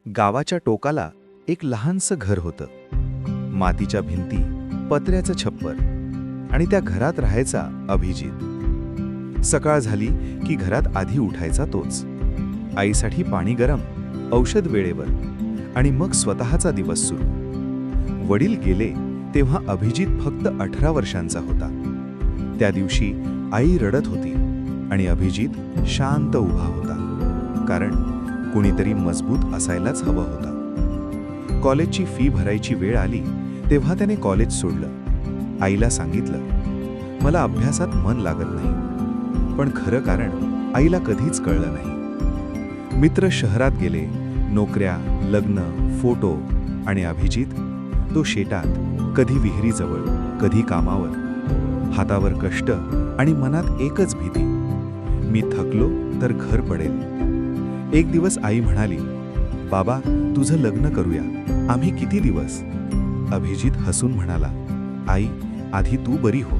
गावाच्या टोकाला एक लहानसं घर होतं. मातीच्या भिंती, पत्र्याचं छप्पर आणि त्या घरात राहायचा अभिजित. सकाळ झाली की घरात आधी उठायचा तोच. आईसाठी पाणी गरम, औषध वेळेवर आणि मग स्वतःचा दिवस सुरू. वडील गेले तेव्हा अभिजित फक्त 18 वर्षांचा होता. त्या दिवशी आई रडत होती आणि अभिजित शांत उभा होता, कारण कुणीतरी मजबूत असायलाच हवं होता. कॉलेजची फी भरायची वेळ आली तेव्हा त्याने कॉलेज सोडलं. आईला सांगितलं, मला अभ्यासात मन लागत नाही. पण खरं कारण आईला कधीच कळलं नाही. मित्र शहरात गेले, नोकऱ्या, लग्न, फोटो आणि अभिजित तो शेतात, कधी विहिरीजवळ, कधी कामावर. हातावर कष्ट आणि मनात एकच भीती, मी थकलो तर घर पडेल. एक दिवस आई म्हणाली, बाबा तुझं लग्न करूया, आम्ही किती दिवस. अभिजित हसून म्हणाला, आई आधी तू बरी हो.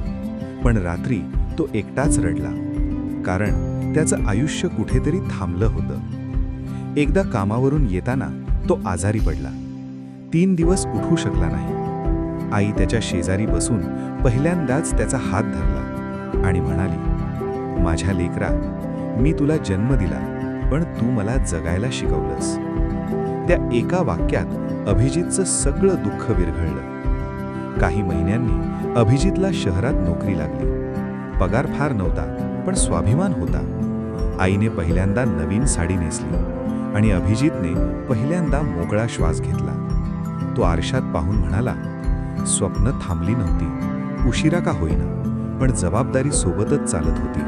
पण रात्री तो एकटाच रडला, कारण त्याचं आयुष्य कुठेतरी थांबलं होतं. एकदा कामावरून येताना तो आजारी पडला. 3 दिवस उठू शकला नाही. आई त्याच्या शेजारी बसून पहिल्यांदाच त्याचा हात धरला आणि म्हणाली, माझ्या लेकरा, मी तुला जन्म दिला, पण तू मला जगायला शिकवलंस. त्या एका वाक्यात अभिजितचं सगळं दुःख विरघळलं. काही महिन्यांनी अभिजितला शहरात नोकरी लागली. पगार फार नव्हता, पण स्वाभिमान होता. आईने पहिल्यांदा नवीन साडी नेसली आणि अभिजितने पहिल्यांदा मोकळा श्वास घेतला. तो आरशात पाहून म्हणाला, स्वप्न थांबली नव्हती, उशिरा का होईना, पण जबाबदारी सोबतच चालत होती.